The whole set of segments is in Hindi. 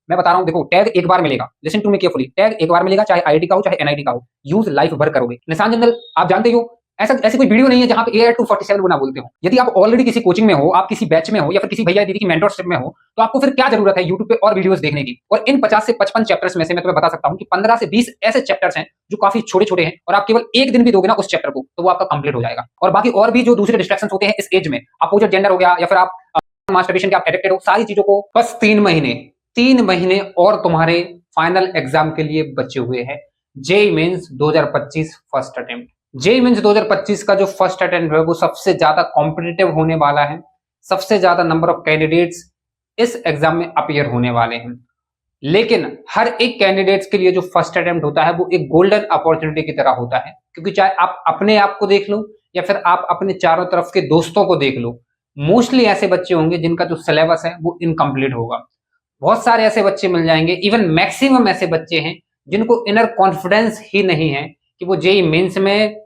मैं बता रहा हूँ, देखो टैग एक बार मिलेगा, listen to me carefully, tag एक बार मिलेगा, चाहे आईआईटी का हो चाहे एनआईटी का हो, यूज लाइफ भर करोगे। निशान जनरल आप जानते हो, ऐसा ऐसी कोई वीडियो नहीं है जहां पे एआई 247 गुना बोलते हो। यदि आप ऑलरेडी किसी कोचिंग में हो, आप किसी बैच में हो या फिर किसी भैया दीदी की मेंटरशिप में हो, तो आपको फिर क्या जरूरत है यूट्यूब पे और वीडियोस देखने की। और इन 50 से 55 चैप्टर्स में से मैं तुम्हें बता सकता हूं कि 15 से 20 ऐसे चैप्टर्स हैं जो काफी छोटे छोटे हैं, और आप केवल एक दिन भी दोगे ना उस चैप्टर को, तो वो आपका कंप्लीट हो जाएगा। और बाकी और भी जो दूसरे डिस्ट्रैक्शन होते हैं इस एज में, अपोजिट जेंडर हो गया या फिर आप मास्टरबेशन के आप एडिक्टेड हो, सारी चीजों को बस 3 महीने और तुम्हारे फाइनल एग्जाम के लिए बचे हुए हैं। JEE Mains 2025 first attempt, JEE Mains 2025 का जो फर्स्ट अटेम्प्ट है वो सबसे ज्यादा कॉम्पिटिटिव होने वाला है। सबसे ज्यादा नंबर ऑफ कैंडिडेट्स इस एग्जाम में अपीयर होने वाले हैं। लेकिन हर एक कैंडिडेट्स के लिए जो फर्स्ट अटेम्प्ट होता है वो एक गोल्डन अपॉर्चुनिटी की तरह होता है, क्योंकि चाहे आप अपने आप को देख लो या फिर आप अपने चारों तरफ के दोस्तों को देख लो, मोस्टली ऐसे बच्चे होंगे जिनका जो सिलेबस है वो इनकम्प्लीट होगा। बहुत सारे ऐसे बच्चे मिल जाएंगे, इवन मैक्सिमम ऐसे बच्चे हैं जिनको इनर कॉन्फिडेंस ही नहीं है कि वो जेई मेंस में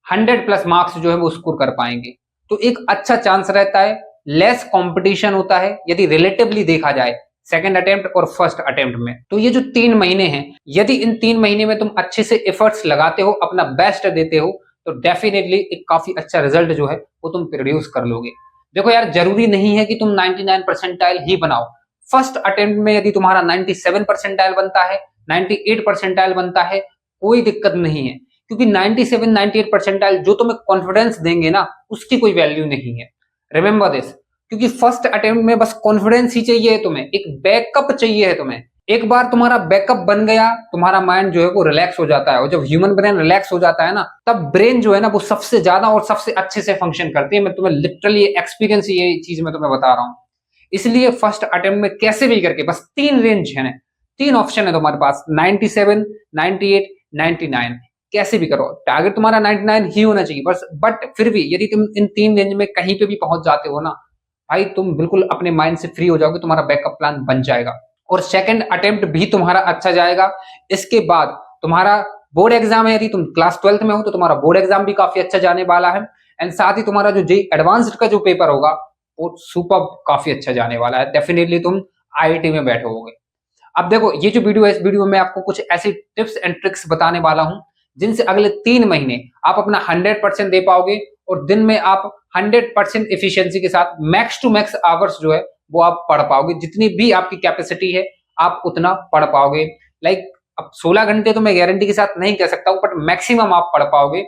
100+ मार्क्स जो है वो स्कोर कर पाएंगे। तो एक अच्छा चांस रहता है, लेस कंपटीशन होता है यदि रिलेटिवली देखा जाए सेकंड अटेम्प्ट और फर्स्ट अटेम्प्ट में। तो ये जो 3 महीने हैं, यदि इन 3 महीने में तुम अच्छे से एफर्ट्स लगाते हो, अपना बेस्ट देते हो, तो डेफिनेटली एक काफी अच्छा रिजल्ट जो है वो तुम प्रोड्यूस कर लोगे। देखो यार, जरूरी नहीं है कि तुम 99 परसेंटाइल ही बनाओ। फर्स्ट अटेम्प्ट में यदि तुम्हारा 97 परसेंटाइल बनता है, 98 परसेंटाइल बनता है, कोई दिक्कत नहीं है, क्योंकि 97 98 परसेंटाइल जो तुम्हें कॉन्फिडेंस देंगे ना, उसकी कोई वैल्यू नहीं है। रिमेंबर दिस, क्योंकि फर्स्ट अटेम्प्ट में बस कॉन्फिडेंस ही चाहिए है, तुम्हें एक बैकअप चाहिए है। तुम्हें एक बार तुम्हारा बैकअप बन गया, तुम्हारा माइंड जो है वो रिलैक्स हो जाता है, और जब ह्यूमन ब्रेन रिलैक्स हो जाता है ना, तब ब्रेन जो है ना वो सबसे ज्यादा और सबसे अच्छे से फंक्शन करती है। मैं तुम्हें लिटरली एक्सपीरियंस ये चीज मैं तुम्हें बता रहा हूँ। इसलिए फर्स्ट अटेम्प्ट में कैसे भी करके बस 3 रेंज है ना, 3 ऑप्शन है तुम्हारे पास, 97, 98, 99, कैसे भी करो टारगेट तुम्हारा 99 ही होना चाहिए बस। बट फिर भी यदि तुम इन 3 रेंज में कहीं पे भी पहुंच जाते हो ना भाई, तुम बिल्कुल अपने माइंड से फ्री हो जाओगे, तुम्हारा बैकअप प्लान बन जाएगा और सेकंड अटेम्प्ट भी तुम्हारा अच्छा जाएगा। इसके बाद तुम्हारा बोर्ड एग्जाम है, यदि तुम क्लास 12th में हो तो तुम्हारा बोर्ड एग्जाम भी काफी अच्छा जाने वाला है। एंड साथ ही तुम्हारा जो जेई एडवांस्ड का जो पेपर होगा वो सुपर काफी अच्छा जाने वाला है। डेफिनेटली तुम आईआईटी में बैठोगे। अब देखो, ये जो वीडियो है, इस वीडियो में आपको कुछ ऐसी टिप्स एंड ट्रिक्स बताने वाला हूं जिनसे अगले 3 महीने आप अपना 100% दे पाओगे, और दिन में आप 100% एफिशिएंसी के साथ मैक्स टू मैक्स आवर्स जो है वो आप पढ़ पाओगे। जितनी भी आपकी कैपेसिटी है आप उतना पढ़ पाओगे। लाइक अब 16 घंटे तो मैं गारंटी के साथ नहीं कह सकता हूं, बट मैक्सिमम आप पढ़ पाओगे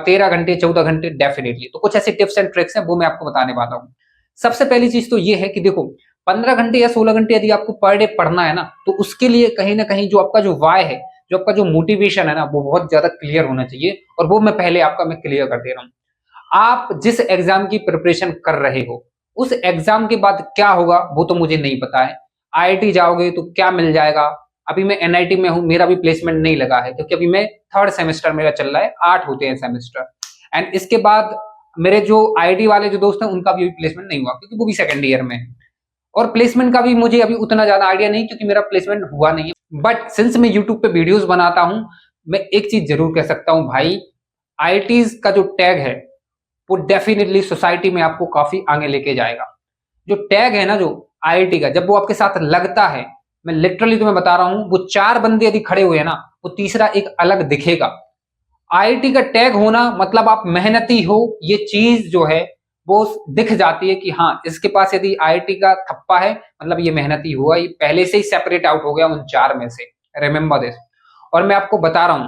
13 घंटे 14 घंटे डेफिनेटली। तो कुछ ऐसी टिप्स एंड ट्रिक्स हैं वो मैं आपको बताने वाला हूँ। सबसे पहली चीज तो ये है कि देखो, 15 घंटे या 16 घंटे यदि आपको पर डे पढ़ना है ना, तो उसके लिए कहीं ना कहीं जो आपका जो वाय है, जो आपका जो मोटिवेशन है ना, वो बहुत ज्यादा क्लियर होना चाहिए। और वो मैं पहले आपका मैं क्लियर कर दे रहा हूँ। आप जिस एग्जाम की प्रिपरेशन कर रहे हो, उस एग्जाम के बाद क्या होगा वो तो मुझे नहीं पता है। आईआईटी जाओगे तो क्या मिल जाएगा। अभी मैं एनआईटी में हूँ, मेरा भी प्लेसमेंट नहीं लगा है, क्योंकि अभी मैं 3rd सेमेस्टर मेरा चल रहा है, 8 होते हैं सेमेस्टर। एंड इसके बाद मेरे जो आईआईटी वाले जो दोस्त हैं उनका भी प्लेसमेंट नहीं हुआ, क्योंकि वो भी सेकंड ईयर में है। और प्लेसमेंट का भी मुझे अभी उतना ज्यादा आइडिया नहीं, क्योंकि मेरा प्लेसमेंट हुआ नहीं है। बट सिंस मैं यूट्यूब पे वीडियोस बनाता हूं, मैं एक चीज जरूर कह सकता हूं भाई, आईआईटीज का जो टैग है वो डेफिनेटली सोसाइटी में आपको काफी आगे लेके जाएगा। जो टैग है ना जो आईआईटी का, जब वो आपके साथ लगता है, मैं लिटरली तुम्हें बता रहा हूं, वो 4 बंदे यदि खड़े हुए हैं ना, वो तीसरा एक अलग दिखेगा। आईआईटी का टैग होना मतलब आप मेहनती हो, ये चीज जो है वो दिख जाती है कि हाँ, इसके पास यदि आईआईटी का थप्पा है मतलब ये मेहनती हुआ, ये पहले से ही सेपरेट आउट हो गया उन 4 में से। Remember this. और मैं आपको बता रहा हूं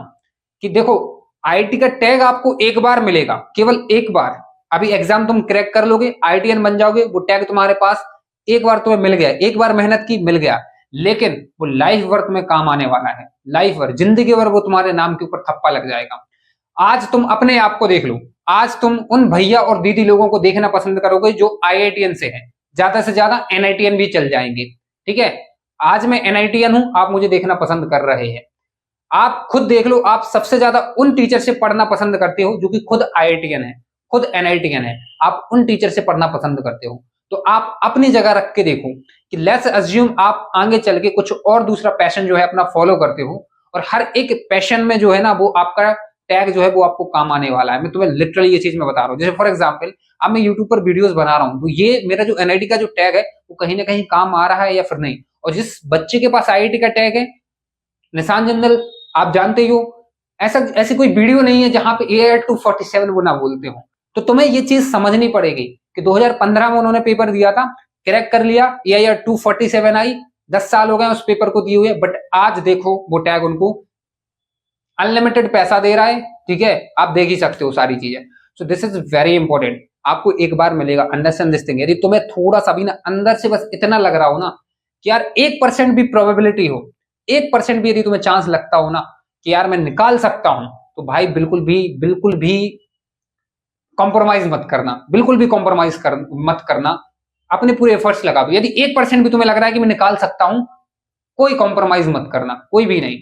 कि देखो, आईआईटी का टैग आपको एक बार मिलेगा, केवल एक बार। अभी एग्जाम तुम क्रैक कर लोगे, आईआईटीएन बन जाओगे, वो टैग तुम्हारे पास एक बार तुम्हें मिल गया, एक बार मेहनत की मिल गया, लेकिन वो लाइफ वर्क में काम आने वाला है। लाइफ वर्क, जिंदगी भर वो तुम्हारे नाम के ऊपर थप्पा लग जाएगा। आज तुम अपने आप को देख लो, आज तुम उन भैया और दीदी लोगों को देखना पसंद करोगे जो आईआईटीएन से हैं, ज्यादा से ज्यादा एनआईटीएन भी चल जाएंगे। ठीक है, आज मैं एनआईटीएन हूं, आप मुझे देखना पसंद कर रहे हैं। आप खुद देख लो, आप सबसे ज्यादा उन टीचर से पढ़ना पसंद करते हो जो कि खुद आईआईटीएन है, खुद एनआईटीएन है, आप उन टीचर से पढ़ना पसंद करते हो। तो आप अपनी जगह रख के देखो कि लेट्स अज्यूम आप आगे चल के कुछ और दूसरा पैशन जो है अपना फॉलो करते हो, और हर एक पैशन में जो है ना वो आपका टैग जो है वो आपको काम आने वाला है। मैं तुम्हें लिटरली ये चीज मैं बता रहा हूँ। जैसे फॉर एग्जांपल, अब मैं यूट्यूब पर वीडियोस बना रहा हूँ, तो ये मेरा जो एनआईटी का जो टैग है वो कहीं ना कहीं काम आ रहा है या फिर नहीं। और जिस बच्चे के पास आईआईटी का टैग है, निशान जिंदल, आप जानते ही हो, ऐसी कोई वीडियो नहीं है जहां पे AIR 247 वो ना बोलते हो। तो तुम्हें ये चीज समझनी पड़ेगी कि 2015 में उन्होंने पेपर दिया था, क्रैक कर लिया, AIR 247 आई, 10 साल हो गए उस पेपर को दिए हुए, बट आज देखो वो टैग उनको अनलिमिटेड पैसा दे रहा है। ठीक है, आप देख ही सकते हो सारी चीजें। सो दिस इज वेरी इंपॉर्टेंट, आपको एक बार मिलेगा, अंडरस्टैंड दिस थिंग। यदि तुम्हें थोड़ा सा भी ना अंदर से बस इतना लग रहा हो ना कि यार 1% भी प्रोबेबिलिटी हो, 1% भी यदि तुम्हें चांस लगता हो ना कि यार मैं निकाल सकता हूं, तो भाई बिल्कुल भी कॉम्प्रोमाइज मत करना, बिल्कुल भी मत करना, अपने पूरे एफर्ट्स लगा दो। यदि 1% भी तुम्हें लग रहा है कि मैं निकाल सकता हूं, कोई कॉम्प्रोमाइज मत करना, कोई भी नहीं,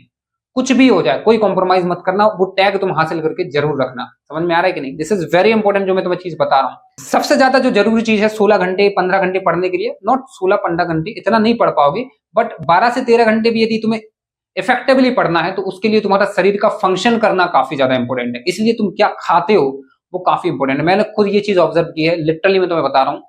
कुछ भी हो जाए कोई कॉम्प्रोमाइज मत करना, वो टैग तुम हासिल करके जरूर रखना। समझ में आ रहा है कि नहीं? दिस इज वेरी इंपॉर्टेंट जो मैं तुम्हें चीज बता रहा हूं। सबसे ज्यादा जो जरूरी चीज है 16 घंटे 15 घंटे पढ़ने के लिए, नॉट 16-15 घंटे, इतना नहीं पढ़ पाओगे, बट 12 से 13 घंटे भी यदि तुम्हें इफेक्टिवली पढ़ना है तो उसके लिए तुम्हारा शरीर का फंक्शन करना काफी ज्यादा इंपॉर्टेंट है। इसलिए तुम क्या खाते हो वो काफी इंपॉर्टेंट है। मैंने खुद ये चीज ऑब्जर्व की है, लिटरली मैं तुम्हें बता रहा हूं।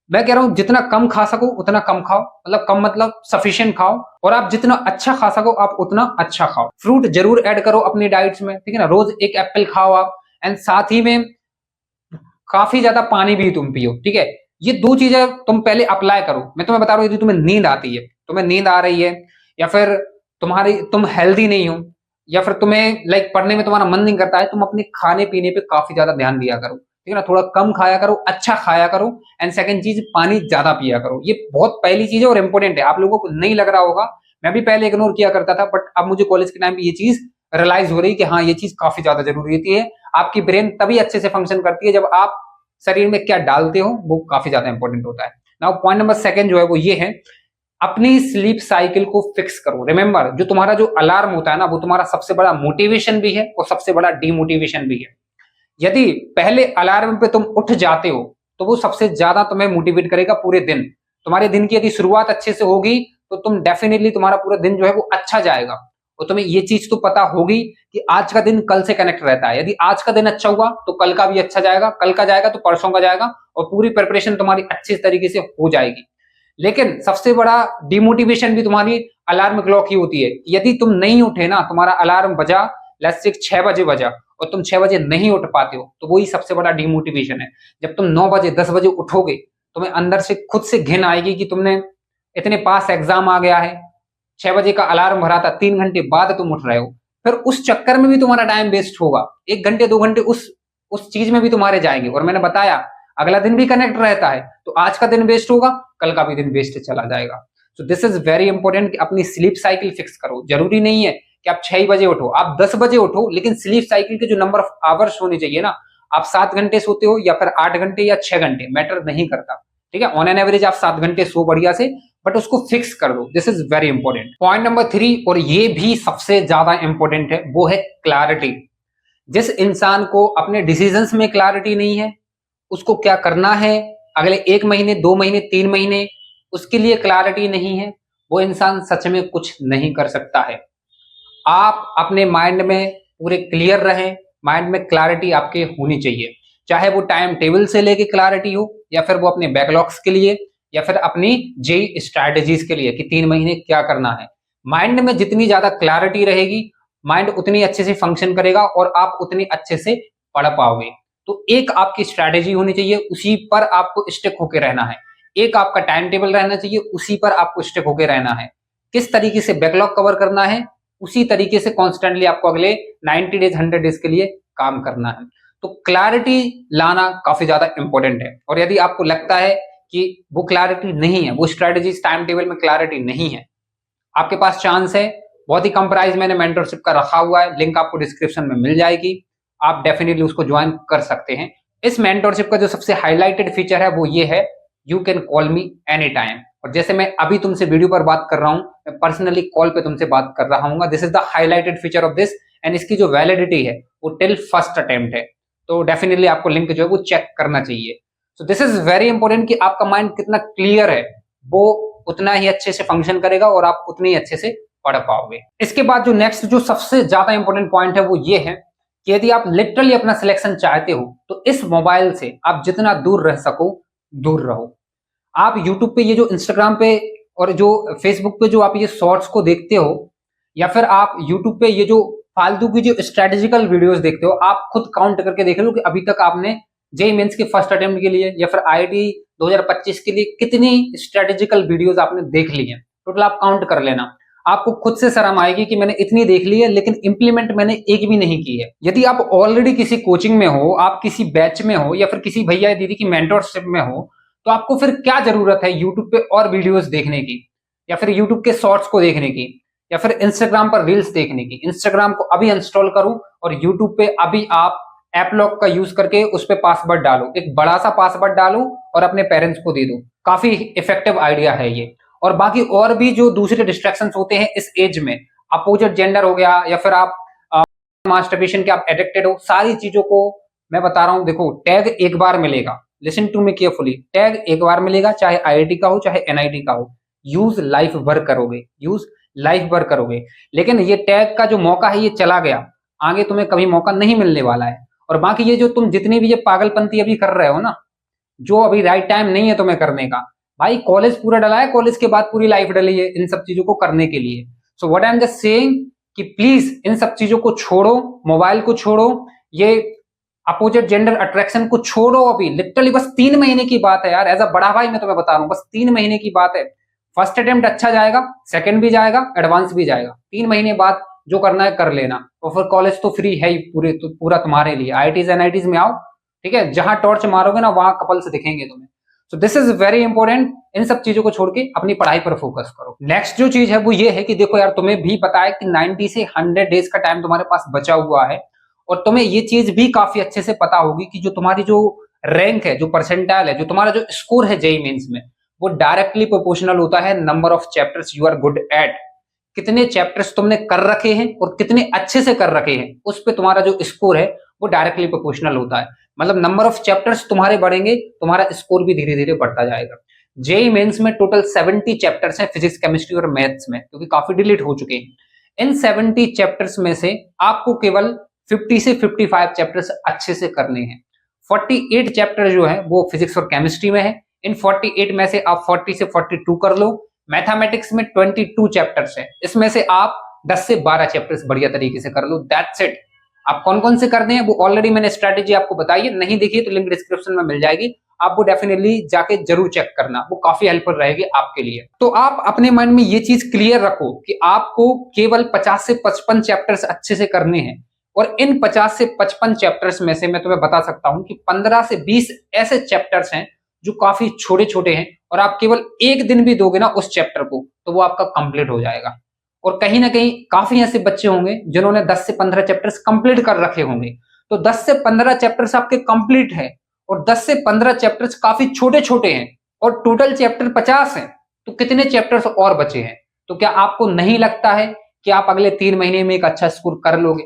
मैं कह रहा हूं जितना कम खा सको उतना कम खाओ, मतलब कम मतलब सफिशिएंट खाओ, और आप जितना अच्छा खा सको आप उतना अच्छा खाओ। फ्रूट जरूर ऐड करो अपनी डाइट्स में, ठीक है ना, रोज एक एप्पल खाओ आप, एंड साथ ही में काफी ज्यादा पानी भी तुम पियो। ठीक है, ये दो चीजें तुम पहले अप्लाई करो। मैं तुम्हें बता रहा हूं, यदि तुम्हें नींद आती है, तुम्हें नींद आ रही है, या फिर तुम हेल्दी नहीं हो, या फिर तुम्हें लाइक पढ़ने में तुम्हारा मन नहीं करता है, तुम अपने खाने पीने पे काफी ज्यादा ध्यान दिया करो। ठीक है ना, थोड़ा कम खाया करो, अच्छा खाया करो, एंड सेकंड चीज पानी ज्यादा पिया करो। ये बहुत पहली चीज है और इंपॉर्टेंट है। आप लोगों को नहीं लग रहा होगा, मैं भी पहले इग्नोर किया करता था, बट अब मुझे कॉलेज के टाइम पे ये चीज रियलाइज हो रही कि हाँ ये चीज काफी ज्यादा जरूरी होती है। आपकी ब्रेन तभी अच्छे से फंक्शन करती है जब आप शरीर में क्या डालते हो, वो काफी ज्यादा इंपॉर्टेंट होता है। नाउ पॉइंट नंबर सेकंड जो है वो ये है, अपनी स्लीप साइकिल को फिक्स करो। रिमेंबर, जो तुम्हारा जो अलार्म होता है ना, वो तुम्हारा सबसे बड़ा मोटिवेशन भी है और सबसे बड़ा डिमोटिवेशन भी है। यदि पहले अलार्म पे तुम उठ जाते हो तो वो सबसे ज्यादा तुम्हें मोटिवेट करेगा पूरे दिन। तुम्हारे दिन की यदि शुरुआत अच्छे से होगी तो तुम डेफिनेटली तुम्हारा पूरा दिन जो है वो अच्छा जाएगा। और तुम्हें ये चीज तो पता होगी कि आज का दिन कल से कनेक्ट रहता है। यदि आज का दिन अच्छा हुआ तो कल का भी अच्छा जाएगा, कल का जाएगा तो परसों का जाएगा, और पूरी प्रिपरेशन तुम्हारी अच्छे तरीके से हो जाएगी। लेकिन सबसे बड़ा डिमोटिवेशन भी तुम्हारी अलार्म क्लॉक ही होती है। यदि तुम नहीं उठे ना, तुम्हारा अलार्म बजा, लेट्स से 6 बजे बजा, और तुम 6 बजे नहीं उठ पाते हो, तो वही सबसे बड़ा डिमोटिवेशन है। जब तुम 9 बजे 10 बजे उठोगे, तुम्हें अंदर से खुद से घिन आएगी कि तुमने इतने पास एग्जाम आ गया है, 6 बजे का अलार्म भरा था, 3 घंटे बाद तुम उठ रहे हो, फिर उस चक्कर में भी तुम्हारा टाइम वेस्ट होगा। 1 घंटे 2 घंटे उस चीज में भी तुम्हारे जाएंगे। और मैंने बताया अगला दिन भी कनेक्ट रहता है, तो आज का दिन वेस्ट होगा, कल का भी दिन वेस्ट चला जाएगा। सो दिस इज वेरी इंपॉर्टेंट कि अपनी स्लीप साइकिल फिक्स करो। जरूरी नहीं है कि आप 6 बजे उठो, आप 10 बजे उठो, लेकिन स्लीप साइकिल के जो नंबर ऑफ आवर्स होने चाहिए ना, आप 7 घंटे सोते हो या फिर 8 घंटे या 6 घंटे, मैटर नहीं करता। ठीक है, ऑन एन एवरेज आप 7 घंटे सो बढ़िया से, बट उसको फिक्स कर दो। This is very important. Point number 3, और ये भी सबसे ज्यादा इंपॉर्टेंट है, वो है क्लैरिटी। जिस इंसान को अपने डिसीजंस में क्लैरिटी नहीं है, उसको क्या करना है अगले 1 महीने 2 महीने 3 महीने, उसके लिए क्लैरिटी नहीं है, वो इंसान सच में कुछ नहीं कर सकता है। आप अपने माइंड में पूरे क्लियर रहें, माइंड में क्लैरिटी आपके होनी चाहिए, चाहे वो टाइम टेबल से लेके क्लैरिटी हो, या फिर वो अपने बैकलॉग्स के लिए, या फिर अपनी जेई स्ट्रैटेजीज के लिए कि 3 महीने क्या करना है। माइंड में जितनी ज्यादा क्लैरिटी रहेगी, माइंड उतनी अच्छे से फंक्शन करेगा और आप उतनी अच्छे से पढ़ पाओगे। तो एक आपकी स्ट्रैटेजी होनी चाहिए, उसी पर आपको स्टिक होकर रहना है। एक आपका टाइम टेबल रहना चाहिए, उसी पर आपको स्टिक होकर रहना है। किस तरीके से बैकलॉग कवर करना है, उसी तरीके से कॉन्स्टेंटली आपको अगले 90 डेज 100 डेज के लिए काम करना है। तो क्लैरिटी लाना काफी ज्यादा इंपॉर्टेंट है। और यदि आपको लगता है कि वो क्लैरिटी नहीं है, वो स्ट्रैटेजीज टाइम टेबल में क्लैरिटी नहीं है, आपके पास चांस है, बहुत ही कम प्राइस मैंने मेंटरशिप का रखा हुआ है, लिंक आपको डिस्क्रिप्शन में मिल जाएगी, आप डेफिनेटली उसको ज्वाइन कर सकते हैं। इस मेंटरशिप का जो सबसे हाईलाइटेड फीचर है वो ये है, you can call me any time. और जैसे मैं अभी तुमसे वीडियो पर बात कर रहा हूं, मैं पर्सनली कॉल पे तुमसे बात कर रहा हूँ। This is the highlighted feature of this, and इसकी जो वैलिडिटी है वो टिल फर्स्ट अटेम्प्ट है। तो डेफिनेटली आपको लिंक जो है वो चेक करना चाहिए। सो दिस इज वेरी इंपॉर्टेंट कि आपका माइंड कितना क्लियर है, वो उतना ही अच्छे से फंक्शन करेगा और आप उतने ही अच्छे से पढ़ पाओगे। इसके बाद जो नेक्स्ट जो सबसे ज्यादा इंपॉर्टेंट पॉइंट है वो ये है कि यदि आप लिटरली अपना सिलेक्शन चाहते हो तो इस मोबाइल से आप जितना दूर रह सको दूर रहो। आप यूट्यूब पे, ये जो इंस्टाग्राम पे और जो फेसबुक पे जो आप ये शॉर्ट्स को देखते हो या फिर आप यूट्यूब पे ये जो फालतू की जो स्ट्रेटेजिकल वीडियोस देखते हो, आप खुद काउंट करके देख लो कि अभी तक आपने जेईई मेंस के फर्स्ट अटेम्प्ट के लिए या फिर आईआईटी 2025 के लिए कितनी स्ट्रेटेजिकल वीडियोस आपने देख ली है। टोटल आप काउंट कर लेना, आपको खुद से शर्म आएगी कि मैंने इतनी देख ली है लेकिन इंप्लीमेंट मैंने एक भी नहीं की है। यदि आप ऑलरेडी किसी कोचिंग में हो, आप किसी बैच में हो या फिर किसी भैया दीदी की मेंटरशिप में हो, तो आपको फिर क्या जरूरत है यूट्यूब पे और वीडियोस देखने की, या फिर यूट्यूब के शॉर्ट्स को देखने की, या फिर इंस्टाग्राम पर रील्स देखने की। इंस्टाग्राम को अभी इंस्टॉल करो और यूट्यूब पे अभी आप ऐप लॉक का यूज करके उस पे पासवर्ड डालो, एक बड़ा सा पासवर्ड डालो और अपने पेरेंट्स को दे दो। काफी इफेक्टिव आइडिया है ये। और बाकी और भी जो दूसरे डिस्ट्रैक्शंस होते हैं इस एज में, अपोजिट जेंडर हो गया या फिर आप मास्टरबेशन के आप एडिक्टेड हो, सारी चीजों को मैं बता रहा हूं। देखो, टैग एक बार मिलेगा, listen to me carefully, tag एक बार मिलेगा, चाहे आईआईटी का हो चाहे एनआईटी का हो। यूज लाइफ भर करोगे, यूज लाइफ भर करोगे, लेकिन ये टैग का जो मौका है ये चला गया, आगे तुम्हें कभी मौका नहीं मिलने वाला है। और बाकी ये जो तुम जितनी भी ये पागलपंती अभी कर रहे हो ना, जो अभी राइट टाइम नहीं है तुम्हें करने का। भाई कॉलेज पूरा डला है, कॉलेज के बाद पूरी लाइफ डली है इन सब चीजों को करने के लिए। So what I am just saying कि प्लीज इन सब चीजों को छोड़ो, मोबाइल को छोड़ो, ये अपोजिट जेंडर अट्रैक्शन को छोड़ो। अभी लिटरली बस 3 महीने की बात है यार, एज अ बड़ा भाई मैं तुम्हें बता रहा हूँ, बस 3 महीने की बात है। फर्स्ट अटेम्प्ट अच्छा जाएगा, सेकंड भी जाएगा, एडवांस भी जाएगा। 3 महीने बाद जो करना है कर लेना, और फिर कॉलेज तो फ्री है ही पूरा तुम्हारे लिए। आईआईटीज एनआईटीज में आओ, ठीक है, जहां टॉर्च मारोगे ना वहां कपल्स दिखेंगे तुम्हें। So this is very important. इन सब चीजों को छोड़ के अपनी पढ़ाई पर फोकस करो। नेक्स्ट जो चीज है वो ये है कि देखो यार, तुम्हें भी पता है कि 90 से 100 डेज का टाइम तुम्हारे पास बचा हुआ है, और तुम्हें ये चीज भी काफी अच्छे से पता होगी कि जो तुम्हारी जो रैंक है, जो परसेंटाइल है, जो तुम्हारा जो स्कोर है जेईई मेंस में, वो डायरेक्टली प्रोपोर्शनल होता है number of chapters you are good at. कितने चैप्टर्स तुमने कर रखे हैं और कितने अच्छे से कर रखे हैं, उस पे तुम्हारा जो स्कोर है वो डायरेक्टली प्रोपोर्शनल होता है। मतलब नंबर ऑफ चैप्टर्स तुम्हारे बढ़ेंगे, तुम्हारा स्कोर भी धीरे धीरे बढ़ता जाएगा। जेईई मेंस में टोटल 70 चैप्टर्स हैं फिजिक्स, केमिस्ट्री और मैथ्स में, क्योंकि काफी डिलीट हो चुके हैं। इन 70 चैप्टर्स में से आपको केवल 50 से 55 चैप्टर्स अच्छे से करने हैं। 48 चैप्टर जो है वो फिजिक्स और केमिस्ट्री में है। इन 48 में से आप 40 से 42 कर लो। मैथमेटिक्स में 22 चैप्टर्स है, इसमें से आप 10 से 12 चैप्टर्स बढ़िया तरीके से कर लो। That's it. आप कौन कौन से करने हैं वो ऑलरेडी मैंने स्ट्रेटेजी आपको बताई है, नहीं देखिए तो लिंक डिस्क्रिप्शन में मिल जाएगी, आप वो डेफिनेटली जाके जरूर चेक करना, वो काफी हेल्पफुल रहेगी आपके लिए। तो आप अपने माइंड में ये चीज क्लियर रखो कि आपको केवल 50 से 55 चैप्टर्स अच्छे से करने हैं, और इन 50 से 55 चैप्टर्स में से मैं तुम्हें बता सकता हूं कि 15 से 20 ऐसे चैप्टर्स हैं जो काफी छोटे छोटे हैं, और आप केवल एक दिन भी दोगे ना उस चैप्टर को तो वो आपका कंप्लीट हो जाएगा। और कहीं ना कहीं काफी ऐसे बच्चे होंगे जिन्होंने 10 से 15 चैप्टर्स कंप्लीट कर रखे होंगे। तो 10 से 15 चैप्टर्स आपके कंप्लीट है, और 10 से 15 चैप्टर्स काफी छोटे छोटे हैं, और टोटल चैप्टर 50 हैं, तो कितने चैप्टर्स और बचे हैं? तो क्या आपको नहीं लगता है कि आप अगले 3 महीने में एक अच्छा स्कोर कर लोगे?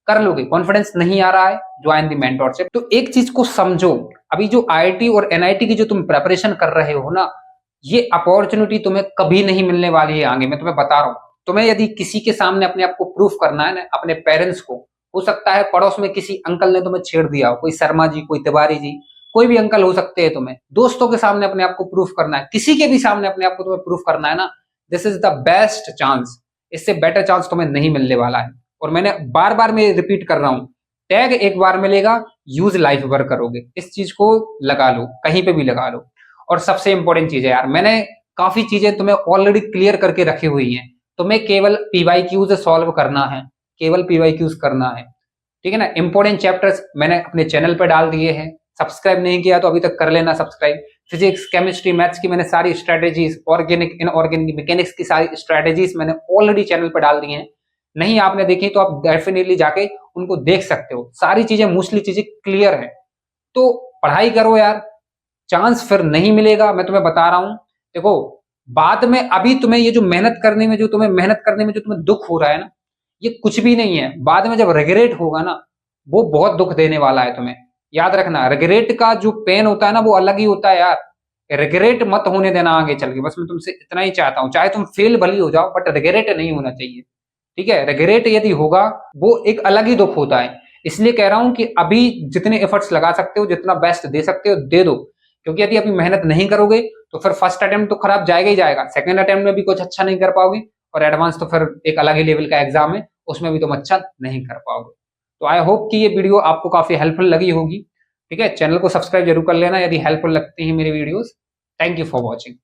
कर लोगे? कॉन्फिडेंस नहीं आ रहा है? Join the mentorship. तो एक चीज को समझो, अभी जो आईआईटी और एनआईटी की जो तुम प्रिपरेशन कर रहे हो ना, ये अपॉर्चुनिटी तुम्हें कभी नहीं मिलने वाली है आगे, मैं तुम्हें बता रहा हूं। तुम्हें यदि किसी के सामने अपने आप को प्रूफ करना है ना, अपने पेरेंट्स को, हो सकता है पड़ोस में किसी अंकल ने तुम्हें छेड़ दिया हो, कोई शर्मा जी, कोई तिवारी जी, कोई भी अंकल हो सकते हैं। तुम्हें दोस्तों के सामने अपने आप को प्रूफ करना है, किसी के भी सामने अपने आप को तुम्हें प्रूफ करना है ना, this is the best chance. इससे बेटर चांस तुम्हें नहीं मिलने वाला है। और मैंने बार बार मैं रिपीट कर रहा हूं, टैग एक बार मिलेगा, यूज लाइफ भर करोगे। इस चीज को लगा लो, कहीं पे भी लगा लो। और सबसे इंपॉर्टेंट चीज है यार, मैंने काफी चीजें तुम्हें ऑलरेडी क्लियर करके रखी हुई हैं, तुम्हें केवल पीवाईक्यूज सॉल्व करना है, केवल पीवाईक्यूज करना है, ठीक है ना। इंपॉर्टेंट चैप्टर्स मैंने अपने चैनल पे डाल दिए हैं, सब्सक्राइब नहीं किया तो अभी तक कर लेना सब्सक्राइब। फिजिक्स, केमिस्ट्री, मैथ्स की मैंने सारी स्ट्रेटेजीज, ऑर्गेनिक, इनऑर्गेनिक, मैकेनिक्स की सारी स्ट्रेटेजीज मैंने ऑलरेडी चैनल पर डाल दी हैं। नहीं आपने देखी तो आप डेफिनेटली जाके उनको देख सकते हो। सारी चीजें, मोस्टली चीजें क्लियर है। तो पढ़ाई करो यार, चांस फिर नहीं मिलेगा, मैं तुम्हें बता रहा हूं। देखो, बाद में अभी तुम्हें ये जो मेहनत करने में, जो तुम्हें दुख हो रहा है ना, ये कुछ भी नहीं है। बाद में जब रिग्रेट होगा ना, वो बहुत दुख देने वाला है तुम्हें। याद रखना, रिग्रेट का जो पेन होता है ना, वो अलग ही होता है यार। रिग्रेट मत होने देना आगे चल के, बस मैं तुमसे इतना ही चाहता हूं। चाहे तुम फेल भली हो जाओ, बट रिग्रेट नहीं होना चाहिए, ठीक है। रिग्रेट यदि होगा, वो एक अलग ही दुख होता है। इसलिए कह रहा हूं कि अभी जितने एफर्ट्स लगा सकते हो, जितना बेस्ट दे सकते हो दे दो, क्योंकि यदि अभी मेहनत नहीं करोगे तो फिर फर्स्ट अटेम्प्ट तो खराब जाएगा ही जाएगा, सेकंड अटेम्प्ट में भी कुछ अच्छा नहीं कर पाओगे, और एडवांस तो फिर एक अलग ही लेवल का एग्जाम है, उसमें भी तुम अच्छा नहीं कर पाओगे। तो आई होप कि ये वीडियो आपको काफी हेल्पफुल लगी होगी। ठीक है, चैनल को सब्सक्राइब जरूर कर लेना यदि हेल्पफुल लगती है मेरी videos. Thank you for watching.